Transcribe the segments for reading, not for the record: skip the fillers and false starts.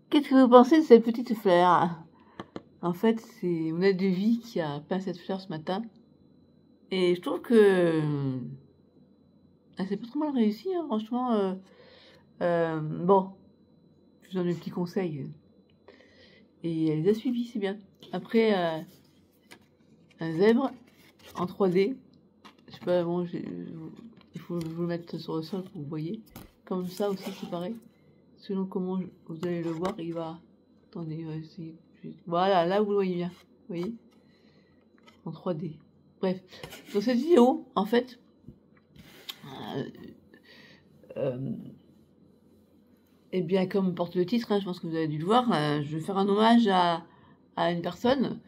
Qu'est-ce que vous pensez de cette petite fleur? En fait, c'est mon aide de vie qui a peint cette fleur ce matin. Et je trouve que elle s'est pas trop mal réussi, hein, franchement. Bon, je donne des petits conseils. Et elle les a suivis, c'est bien. Après, un zèbre en 3D. Je sais pas, bon, il faut vous le mettre sur le sol pour que vous voyez. Comme ça aussi, c'est pareil. Selon comment vous allez le voir, il va... Attendez, on va essayer. Voilà, là vous le voyez bien. Vous voyez? En 3D. Bref. Dans cette vidéo, en fait, eh bien, comme porte le titre, hein, je pense que vous avez dû le voir, je vais faire un hommage à une personne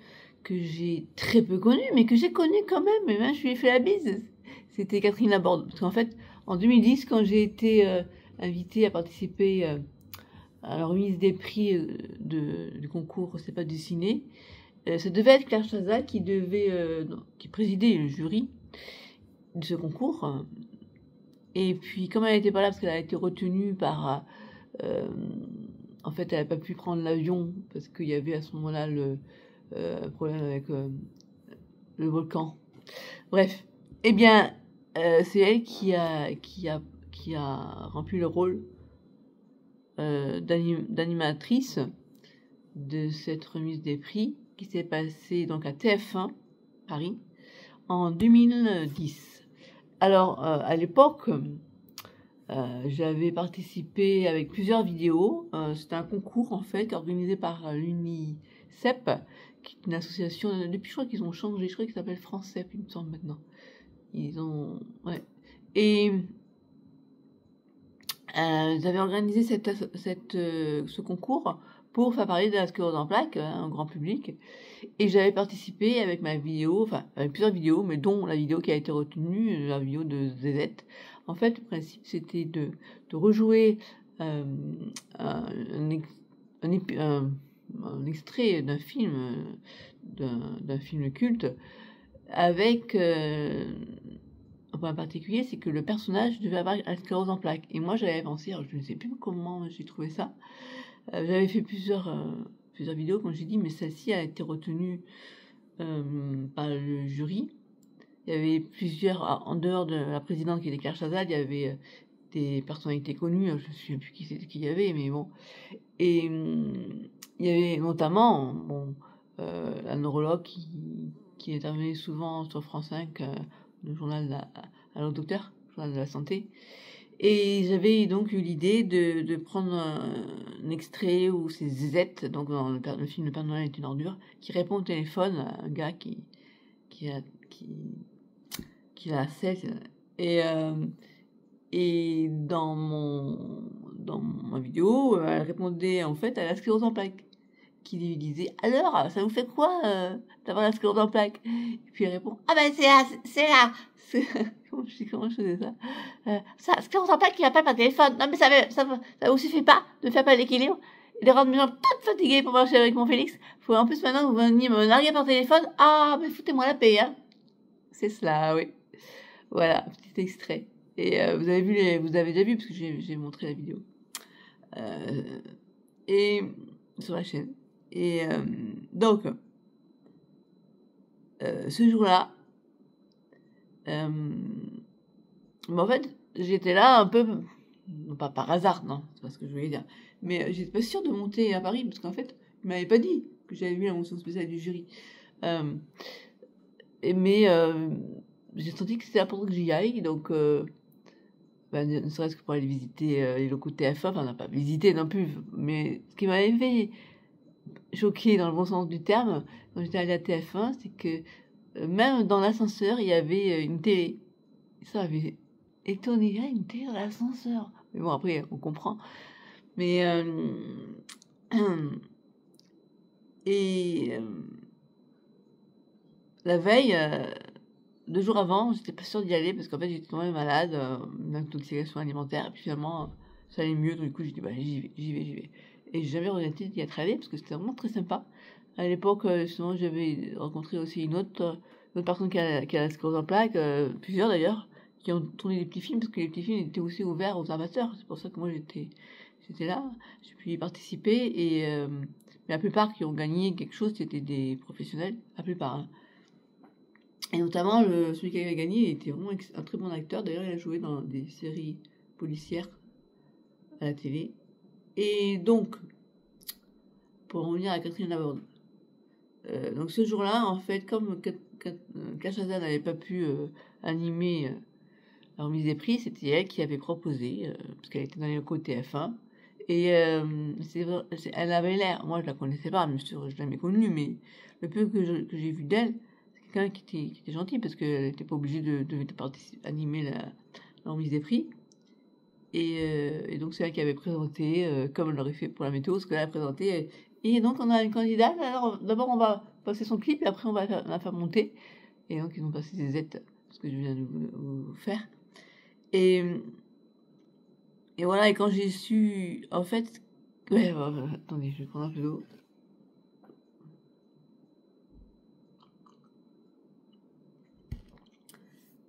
que j'ai très peu connue, mais que j'ai connue quand même, et même je lui ai fait la bise. C'était Catherine Laborde. Parce qu'en fait, en 2010, quand j'ai été invitée à participer à la remise des prix du concours C'est pas dessiné, ça devait être Claire Chazal qui présidait le jury de ce concours. Et puis, comme elle n'était pas là parce qu'elle a été retenue par... en fait, elle n'a pas pu prendre l'avion parce qu'il y avait à ce moment-là le problème avec le volcan. Bref, eh bien, c'est elle qui a rempli le rôle d'animatrice de cette remise des prix qui s'est passée donc à TF1 Paris en 2010. Alors, à l'époque, j'avais participé avec plusieurs vidéos. C'était un concours en fait organisé par l'UNICEP, qui est une association. Depuis, je crois qu'ils ont changé. Je crois qu'ils s'appellent FranceCep, il me semble maintenant. Ils ont, ouais. Et j'avais organisé ce concours pour faire parler de la sclérose en plaques en grand public. Et j'avais participé avec ma vidéo, enfin avec plusieurs vidéos, mais dont la vidéo qui a été retenue, la vidéo de ZZ. En fait, le principe, c'était de rejouer un extrait d'un film culte avec un point particulier, c'est que le personnage devait avoir la sclérose en plaques. Et moi, j'avais pensé, alors je ne sais plus comment j'ai trouvé ça. J'avais fait plusieurs vidéos, comme j'ai dit, mais celle-ci a été retenue par le jury. Il y avait plusieurs, en dehors de la présidente qui était Claire Chazal, il y avait des personnalités connues, je ne me souviens plus qui il y avait, mais bon. Et il y avait notamment un neurologue qui intervenait souvent sur France 5, le journal Allô Docteur, le journal de la santé. Et j'avais donc eu l'idée de prendre un extrait où c'est ZZ, donc dans le film Le Père Noël est une ordure, qui répond au téléphone à un gars qui la sait. Et dans ma vidéo, elle répondait en fait à la sclérose en plaques, qui lui disait alors ça vous fait quoi d'avoir la sclérose en plaques? Et puis elle répond ah ben c'est là comment je faisais ça, ça sclérose en plaques qui appelle par téléphone, non mais ça vous suffit pas de faire pas l'équilibre et de rendre mes gens toutes fatiguées pour marcher avec mon Félix, faut en plus maintenant que vous veniez me larguer par téléphone, ah mais foutez-moi la paix, hein. C'est cela, oui. Voilà, petit extrait. Et vous avez déjà vu parce que j'ai montré la vidéo et sur la chaîne. Et donc ce jour-là, en fait, j'étais là un peu, non pas par hasard, non, c'est pas ce que je voulais dire, mais j'étais pas sûre de monter à Paris parce qu'en fait, il m'avait pas dit que j'avais vu la mention spéciale du jury. Mais j'ai senti que c'était important que j'y aille, donc ne serait-ce que pour aller visiter les locaux de TF1, enfin, on n'a pas visité non plus, mais ce qui m'avait fait choquer dans le bon sens du terme, quand j'étais allée à TF1, c'est que même dans l'ascenseur, il y avait une télé. Ça avait étonné, une télé dans l'ascenseur. Mais bon, après, on comprend. Mais et la veille, 2 jours avant, j'étais pas sûre d'y aller parce qu'en fait j'étais tombée malade, une intoxication alimentaire, et puis finalement ça allait mieux, donc du coup j'ai dit bah j'y vais. Et j'ai jamais regretté d'y être allée parce que c'était vraiment très sympa. À l'époque, justement, j'avais rencontré aussi une autre personne qui a la sclérose en plaques, plusieurs d'ailleurs, qui ont tourné des petits films, parce que les petits films étaient aussi ouverts aux amateurs. C'est pour ça que moi j'étais là, j'ai pu y participer. Et mais la plupart qui ont gagné quelque chose, c'était des professionnels, la plupart. Hein. Et notamment, celui qui avait gagné, il était vraiment un très bon acteur. D'ailleurs, il a joué dans des séries policières à la télé. Et donc, pour en revenir à Catherine Laborde, donc ce jour-là, en fait, comme Cachaza n'avait pas pu animer la remise des prix, c'était elle qui avait proposé, parce qu'elle était dans les locaux TF1. Et elle avait l'air, moi je la connaissais pas, bien sûr, je l'avais connue, mais le peu que j'ai vu d'elle, c'est quelqu'un qui était gentil, parce qu'elle n'était pas obligée de animer la remise des prix. Et donc c'est elle qui avait présenté, comme elle l'aurait fait pour la météo, ce qu'elle a présenté. Et donc on a une candidate, alors d'abord on va passer son clip, et après on va la faire monter. Et donc ils ont passé des aides, ce que je viens de vous faire. Et voilà, et quand j'ai su, en fait, ouais, attendez, je vais prendre un peu d'eau.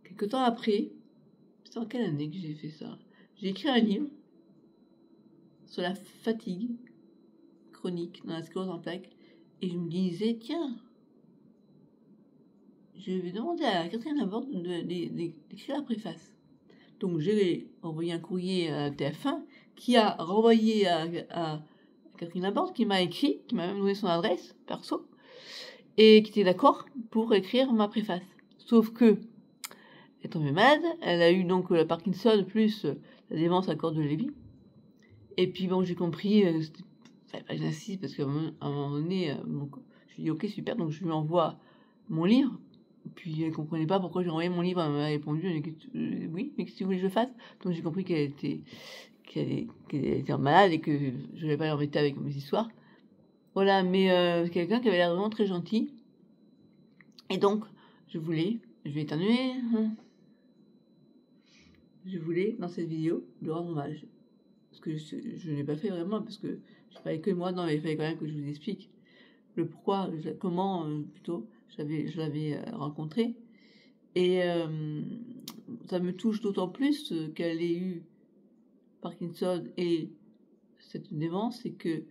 Quelque temps après, c'est en quelle année que j'ai fait ça? J'ai écrit un livre sur la fatigue chronique dans la sclérose en plaques, et je me disais, tiens, je vais demander à Catherine Laborde d'écrire la préface. Donc j'ai envoyé un courrier à TF1 qui a renvoyé à Catherine Laborde, qui m'a écrit, qui m'a même donné son adresse perso, et qui était d'accord pour écrire ma préface. Sauf que, elle est tombée malade, elle a eu donc la Parkinson plus la démence à corps de Lévy. Et puis bon, j'ai compris, j'insiste parce qu'à un moment donné, je lui dis ok super, donc je lui envoie mon livre. Puis elle comprenait pas pourquoi j'ai envoyé mon livre, elle m'a répondu oui, mais qu'est-ce que tu voulais que je fasse? Donc j'ai compris qu'elle était malade et que je n'allais pas l'embêter avec mes histoires. Voilà, mais quelqu'un qui avait l'air vraiment très gentil. Et donc, je vais éternuer. Je voulais, dans cette vidéo, lui rendre hommage. Parce que je ne l'ai pas fait vraiment, parce que je parlais que moi, non, mais il fallait quand même que je vous explique le pourquoi, comment, plutôt, je l'avais rencontré. Et ça me touche d'autant plus qu'elle ait eu Parkinson et cette démence, c'est que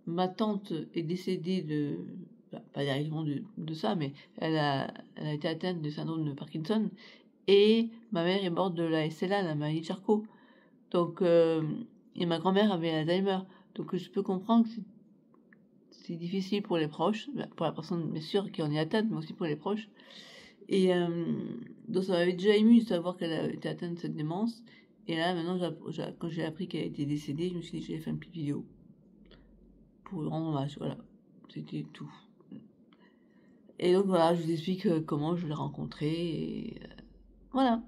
ma tante est décédée pas directement de ça, mais elle a été atteinte du syndrome de Parkinson, et ma mère est morte de la SLA, la maladie de Charcot. Donc, et ma grand-mère avait Alzheimer. Donc, je peux comprendre que c'est difficile pour les proches, pour la personne, bien sûr, qui en est atteinte, mais aussi pour les proches. Et donc, ça m'avait déjà ému de savoir qu'elle avait été atteinte de cette démence. Et là, maintenant, quand j'ai appris qu'elle était décédée, je me suis dit que j'allais faire une petite vidéo pour lui rendre hommage. Voilà, c'était tout. Et donc, voilà, je vous explique comment je l'ai rencontrée. Et voilà.